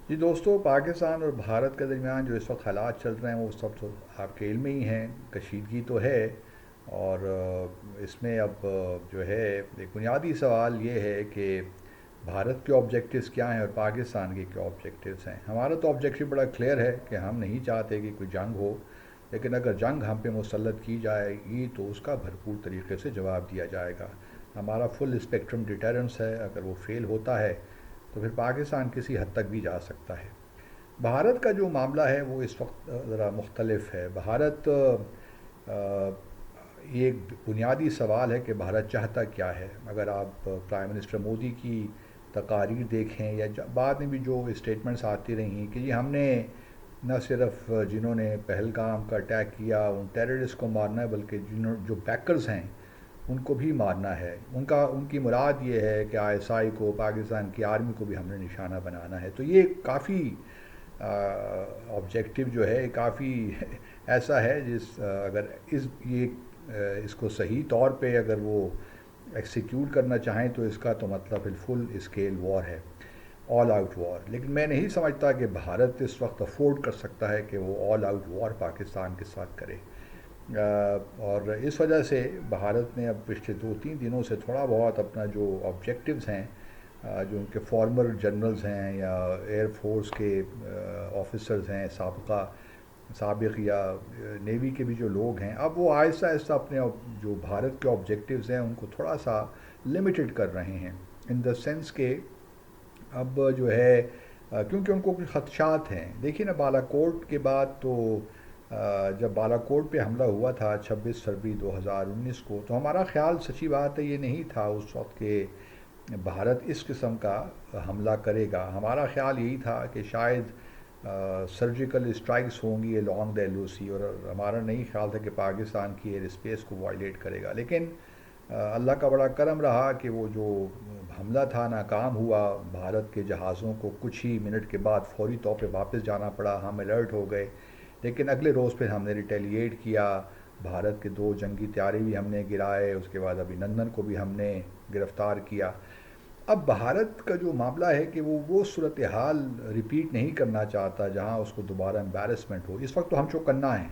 جی دوستو، پاکستان اور بھارت کے درمیان جو اس وقت حالات چل رہے ہیں وہ اس وقت تو آپ کے علم میں ہی ہیں، کشیدگی تو ہے۔ اور اس میں اب جو ہے ایک بنیادی سوال یہ ہے کہ بھارت کے آبجیکٹیوز کیا ہیں اور پاکستان کے کیا آبجیکٹیوز ہیں۔ ہمارا تو آبجیکٹیو بڑا کلیئر ہے کہ ہم نہیں چاہتے کہ کوئی جنگ ہو، لیکن اگر جنگ ہم پہ مسلط کی جائے گی تو اس کا بھرپور طریقے سے جواب دیا جائے گا۔ ہمارا فل اسپیکٹرم ڈیٹرنس ہے، اگر وہ فیل ہوتا ہے تو پھر پاکستان کسی حد تک بھی جا سکتا ہے۔ بھارت کا جو معاملہ ہے وہ اس وقت ذرا مختلف ہے۔ بھارت یہ ایک بنیادی سوال ہے کہ بھارت چاہتا کیا ہے۔ اگر آپ پرائم منسٹر مودی کی تقاریر دیکھیں یا بعد میں بھی جو اسٹیٹمنٹس آتی رہی ہیں کہ جی ہم نے نہ صرف جنہوں نے پہلگام کا اٹیک کیا ان ٹیررسٹ کو مارنا ہے، بلکہ جو بیکرز ہیں ان کو بھی مارنا ہے۔ ان کی مراد یہ ہے کہ آئی ایس آئی کو، پاکستان کی آرمی کو بھی ہم نے نشانہ بنانا ہے۔ تو یہ کافی آبجیکٹیو جو ہے کافی ایسا ہے اگر اس کو صحیح طور پہ اگر وہ ایکسیکیوٹ کرنا چاہیں تو اس کا تو مطلب فل اسکیل وار ہے، آل آؤٹ وار۔ لیکن میں نہیں سمجھتا کہ بھارت اس وقت افورڈ کر سکتا ہے کہ وہ آل آؤٹ وار پاکستان کے ساتھ کرے۔ اور اس وجہ سے بھارت نے اب پچھلے 2-3 دنوں سے تھوڑا بہت اپنا جو آبجیکٹیوز ہیں، جو ان کے فارمر جنرلز ہیں یا ایئر فورس کے آفیسرز ہیں سابق یا نیوی کے بھی جو لوگ ہیں، اب وہ آہستہ آہستہ اپنے جو بھارت کے آبجیکٹیوز ہیں ان کو تھوڑا سا لمیٹڈ کر رہے ہیں، ان دا سینس کہ اب جو ہے کیونکہ ان کو کچھ خدشات ہیں۔ دیکھیے نا، بالا کوٹ کے بعد تو جب بالا کوٹ پہ حملہ ہوا تھا 26 فروری 2019 کو، تو ہمارا خیال سچی بات ہے یہ نہیں تھا اس وقت کہ بھارت اس قسم کا حملہ کرے گا۔ ہمارا خیال یہی تھا کہ شاید سرجیکل اسٹرائکس ہوں گی along the LOC، اور ہمارا نہیں خیال تھا کہ پاکستان کی ایئر اسپیس کو وائلیٹ کرے گا۔ لیکن اللہ کا بڑا کرم رہا کہ وہ جو حملہ تھا ناکام ہوا، بھارت کے جہازوں کو کچھ ہی منٹ کے بعد فوری طور پہ واپس جانا پڑا، ہم الرٹ ہو گئے۔ لیکن اگلے روز پھر ہم نے ریٹیلیٹ کیا، بھارت کے 2 جنگی طیارے بھی ہم نے گرائے، اس کے بعد ابھی نندن کو بھی ہم نے گرفتار کیا۔ اب بھارت کا جو معاملہ ہے کہ وہ صورتحال ریپیٹ نہیں کرنا چاہتا جہاں اس کو دوبارہ امبیرسمنٹ ہو۔ اس وقت تو ہم چوکنا ہیں،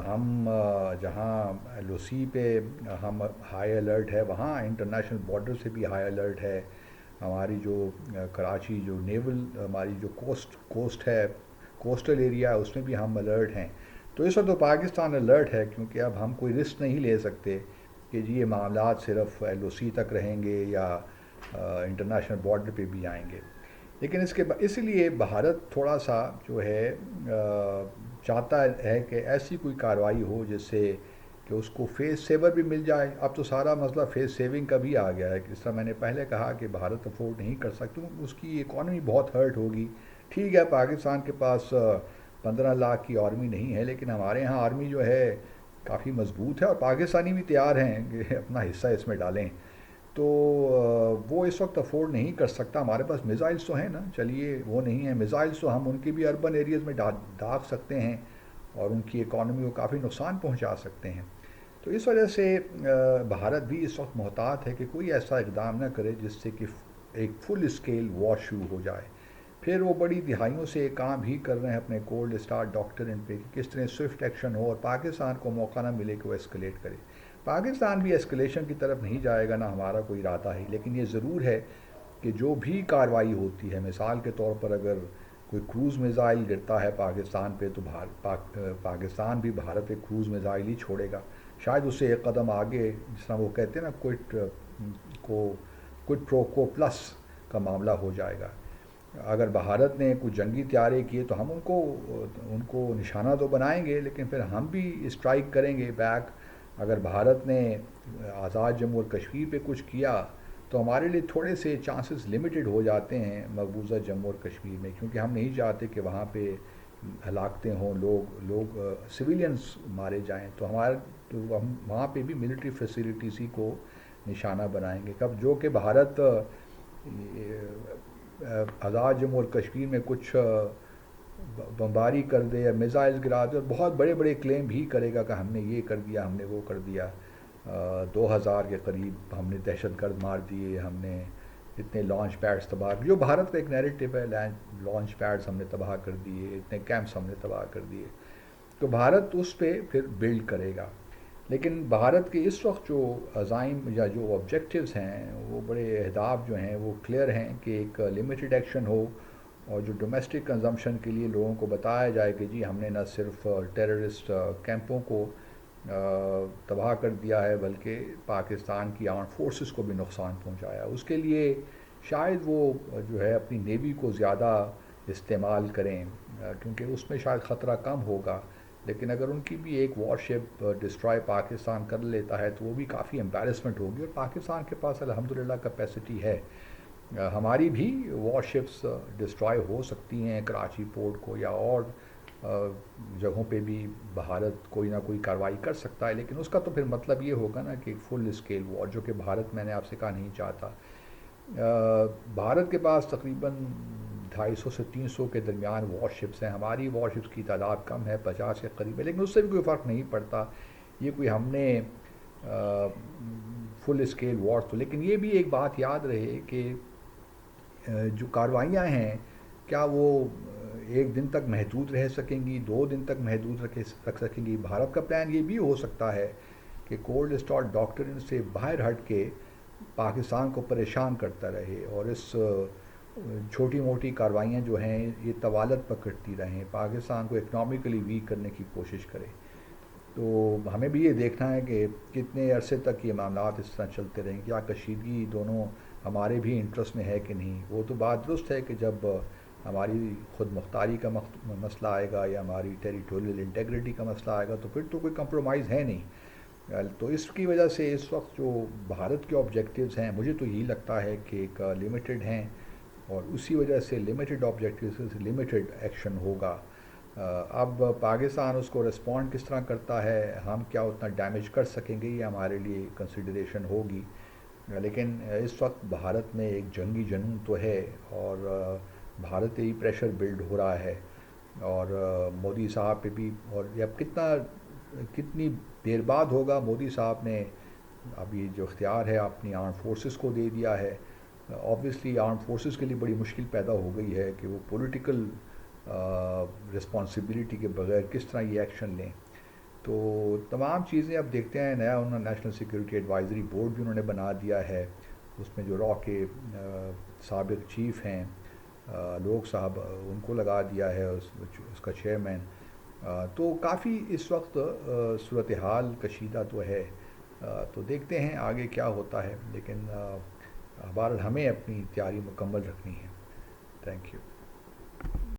ہم جہاں ایل او سی پہ ہم ہائی الرٹ ہے، وہاں انٹرنیشنل بارڈر سے بھی ہائی الرٹ ہے۔ ہماری جو کراچی جو نیول ہماری جو کوسٹ ہے، کوسٹل ایریا ہے، اس میں بھی ہم الرٹ ہیں۔ تو اس وقت تو پاکستان الرٹ ہے، کیونکہ اب ہم کوئی رسک نہیں لے سکتے کہ جی یہ معاملات صرف ایل او سی تک رہیں گے یا انٹرنیشنل بارڈر پہ بھی آئیں گے۔ لیکن اس لیے بھارت تھوڑا سا جو ہے چاہتا ہے کہ ایسی کوئی کارروائی ہو جس سے کہ اس کو فیس سیور بھی مل جائے۔ اب تو سارا مسئلہ فیس سیونگ کا بھی آ گیا ہے، جس طرح میں نے پہلے کہا کہ بھارت افورڈ نہیں کر سکتا، اس کی اکانومی بہت ہرٹ ہوگی۔ ٹھیک ہے، پاکستان کے پاس 15 لاکھ کی آرمی نہیں ہے، لیکن ہمارے ہاں آرمی جو ہے کافی مضبوط ہے، اور پاکستانی بھی تیار ہیں کہ اپنا حصہ اس میں ڈالیں۔ تو وہ اس وقت افورڈ نہیں کر سکتا۔ ہمارے پاس میزائلس تو ہیں نا، چلیے وہ نہیں ہیں میزائلس تو ہم ان کے بھی اربن ایریز میں داغ سکتے ہیں اور ان کی اکانومی کو کافی نقصان پہنچا سکتے ہیں۔ تو اس وجہ سے بھارت بھی اس وقت محتاط ہے کہ کوئی ایسا اقدام نہ کرے جس سے کہ ایک فل اسکیل وار شروع ہو جائے۔ پھر وہ بڑی دہائیوں سے کام بھی کر رہے ہیں اپنے کولڈ اسٹار ڈاکٹرن پہ کہ کس طرح سوئفٹ ایکشن ہو اور پاکستان کو موقع نہ ملے کہ وہ ایسکلیٹ کرے۔ پاکستان بھی ایسکلیشن کی طرف نہیں جائے گا، نہ ہمارا کوئی ارادہ ہے، لیکن یہ ضرور ہے کہ جو بھی کارروائی ہوتی ہے، مثال کے طور پر اگر کوئی کروز میزائل گرتا ہے پاکستان پہ تو پاکستان بھی بھارت پہ کروز میزائل ہی چھوڑے گا۔ شاید اس سے ایک قدم آگے، جس طرح وہ کہتے ہیں نا کوئٹ پرو کو پلس کا معاملہ ہو جائے گا۔ اگر بھارت نے کچھ جنگی طیارے کیے تو ہم ان کو نشانہ تو بنائیں گے، لیکن پھر ہم بھی اسٹرائک کریں گے بیک۔ اگر بھارت نے آزاد جموں اور کشمیر پہ کچھ کیا تو ہمارے لیے تھوڑے سے چانسز لمیٹڈ ہو جاتے ہیں مقبوضہ جموں اور کشمیر میں، کیونکہ ہم نہیں چاہتے کہ وہاں پہ ہلاکتیں ہوں، لوگ سویلینز مارے جائیں۔ تو ہم وہاں پہ بھی ملٹری فیسلٹیز ہی کو نشانہ بنائیں گے۔ کب جو کہ بھارت آزاد جموں اور کشمیر میں کچھ بمباری کر دے یا میزائلز گرا دے اور بہت بڑے بڑے کلیم بھی کرے گا کہ ہم نے یہ کر دیا، ہم نے وہ کر دیا، 2000 کے قریب ہم نے دہشت گرد مار دیے، ہم نے اتنے لانچ پیڈز تباہ، جو بھارت کا ایک نیریٹو ہے، لانچ پیڈز ہم نے تباہ کر دیے، اتنے کیمپس ہم نے تباہ کر دیے، تو بھارت اس پہ پھر بلڈ کرے گا. لیکن بھارت کے اس وقت جو عزائم یا جو آبجیکٹیوز ہیں، وہ بڑے اہداف جو ہیں وہ کلیئر ہیں کہ ایک لمیٹڈ ایکشن ہو، اور جو ڈومیسٹک کنزمپشن کے لیے لوگوں کو بتایا جائے کہ جی ہم نے نہ صرف ٹیررسٹ کیمپوں کو تباہ کر دیا ہے، بلکہ پاکستان کی آرم فورسز کو بھی نقصان پہنچایا. اس کے لیے شاید وہ جو ہے اپنی نیوی کو زیادہ استعمال کریں، کیونکہ اس میں شاید خطرہ کم ہوگا. لیکن اگر ان کی بھی ایک وار شپ ڈسٹرائے پاکستان کر لیتا ہے تو وہ بھی کافی امبیرسمنٹ ہوگی، اور پاکستان کے پاس الحمدللہ کیپیسٹی ہے. ہماری بھی وار شپس ڈسٹرائے ہو سکتی ہیں کراچی پورٹ کو، یا اور جگہوں پہ بھی بھارت کوئی نہ کوئی کارروائی کر سکتا ہے. لیکن اس کا تو پھر مطلب یہ ہوگا نا کہ فل اسکیل وار، جو کہ بھارت میں نے آپ سے کہا نہیں چاہتا. بھارت کے پاس تقریباً 250 سے 300 کے درمیان وار شپس ہیں. ہماری وار شپس کی تعداد کم ہے، 50 کے قریب ہے، لیکن اس سے بھی کوئی فرق نہیں پڑتا. یہ کوئی ہم نے فل اسکیل وار تو، لیکن یہ بھی ایک بات یاد رہے کہ جو کارروائیاں ہیں کیا وہ ایک دن تک محدود رہ سکیں گی، 2 دن تک محدود رکھ سکیں گی. بھارت کا پلان یہ بھی ہو سکتا ہے کہ کولڈ اسٹارٹ ڈاکٹرن سے باہر ہٹ کے پاکستان کو پریشان کرتا رہے، اور اس چھوٹی موٹی کارروائیاں جو ہیں یہ طوالت پکڑتی رہیں، پاکستان کو اکنامکلی ویک کرنے کی کوشش کرے. تو ہمیں بھی یہ دیکھنا ہے کہ کتنے عرصے تک یہ معاملات اس طرح چلتے رہیں، کیا کشیدگی دونوں ہمارے بھی انٹرسٹ میں ہے کہ نہیں. وہ تو بات درست ہے کہ جب ہماری خود مختاری کا مسئلہ آئے گا یا ہماری ٹیریٹوریل انٹیگریٹی کا مسئلہ آئے گا تو پھر تو کوئی کمپرومائز ہے نہیں. تو اس کی وجہ سے اس وقت جو بھارت کے آبجیکٹیوز ہیں مجھے تو یہی لگتا ہے کہ ایک لمیٹڈ ہیں، اور اسی وجہ سے لمیٹڈ آبجیکٹیوز سے لمیٹڈ ایکشن ہوگا. اب پاکستان اس کو رسپونڈ کس طرح کرتا ہے، ہم کیا اتنا ڈیمیج کر سکیں گے، یہ ہمارے لیے کنسیڈریشن ہوگی. لیکن اس وقت بھارت میں ایک جنگی جنون تو ہے، اور بھارت ہی پریشر بلڈ ہو رہا ہے، اور مودی صاحب پہ بھی. اور یہ اب کتنی دیر بعد ہوگا، مودی صاحب نے اب یہ جو اختیار ہے اپنی آرم فورسز کو دے دیا ہے. آبویسلی آرم فورسز کے لیے بڑی مشکل پیدا ہو گئی ہے کہ وہ پولیٹیکل رسپانسبلٹی کے بغیر کس طرح یہ ایکشن لیں. تو تمام چیزیں اب دیکھتے ہیں. نیا انہوں نے نیشنل سیکورٹی ایڈوائزری بورڈ بھی انہوں نے بنا دیا ہے، اس میں جو را کے سابق چیف ہیں لوگ صاحب، ان کو لگا دیا ہے اس کا چیئرمین. تو کافی اس وقت صورتحال کشیدہ تو ہے. تو دیکھتے ہیں آگے کیا ہوتا ہے، لیکن بہرحال ہمیں اپنی تیاری مکمل رکھنی ہے. Thank you.